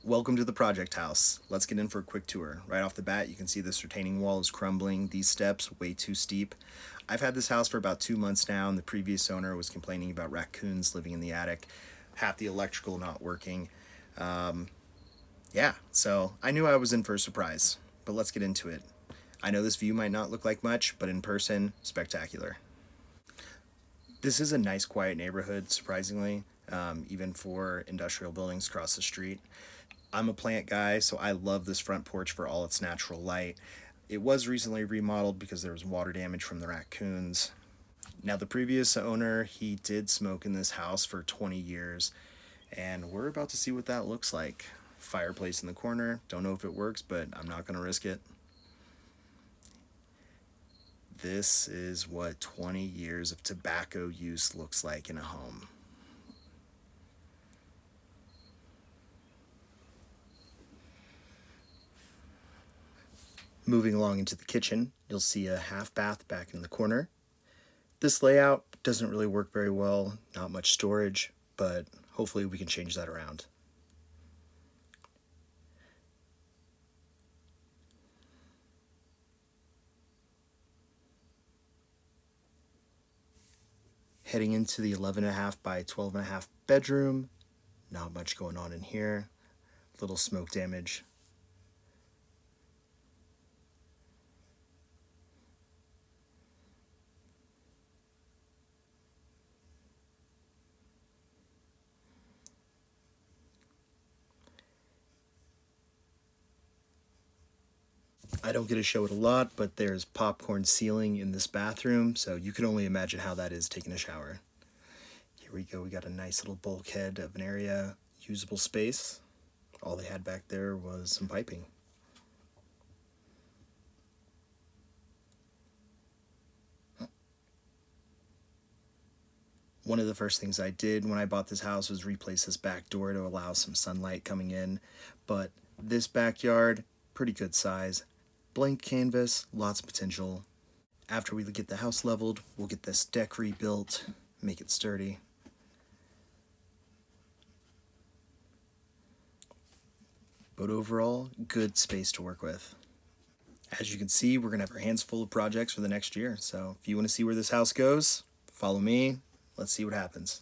Welcome to the project house. Let's get in for a quick tour. Right off the bat, you can see this retaining wall is crumbling. These steps, way too steep. I've had this house for about 2 months now, and the previous owner was complaining about raccoons living in the attic, half the electrical not working. Yeah, so I knew I was in for a surprise, but let's get into it. I know this view might not look like much, but in person, spectacular. This is a nice, quiet neighborhood, surprisingly, even for industrial buildings across the street. I'm a plant guy, so I love this front porch for all its natural light. It was recently remodeled because there was water damage from the raccoons. Now, the previous owner, he did smoke in this house for 20 years, and we're about to see what that looks like. Fireplace in the corner. Don't know if it works, but I'm not going to risk it. This is what 20 years of tobacco use looks like in a home. Moving along into the kitchen, you'll see a half bath back in the corner. This layout doesn't really work very well, not much storage, but hopefully we can change that around. Heading into the 11.5 by 12.5 bedroom, not much going on in here, little smoke damage. I don't get to show it a lot, but there's popcorn ceiling in this bathroom, so you can only imagine how that is taking a shower. Here we go, we got a nice little bulkhead of an area, usable space. All they had back there was some piping. One of the first things I did when I bought this house was replace this back door to allow some sunlight coming in, but this backyard, pretty good size. Blank canvas, lots of potential. After we get the house leveled, we'll get this deck rebuilt, make it sturdy. But overall, good space to work with. As you can see, we're going to have our hands full of projects for the next year. So if you want to see where this house goes, follow me. Let's see what happens.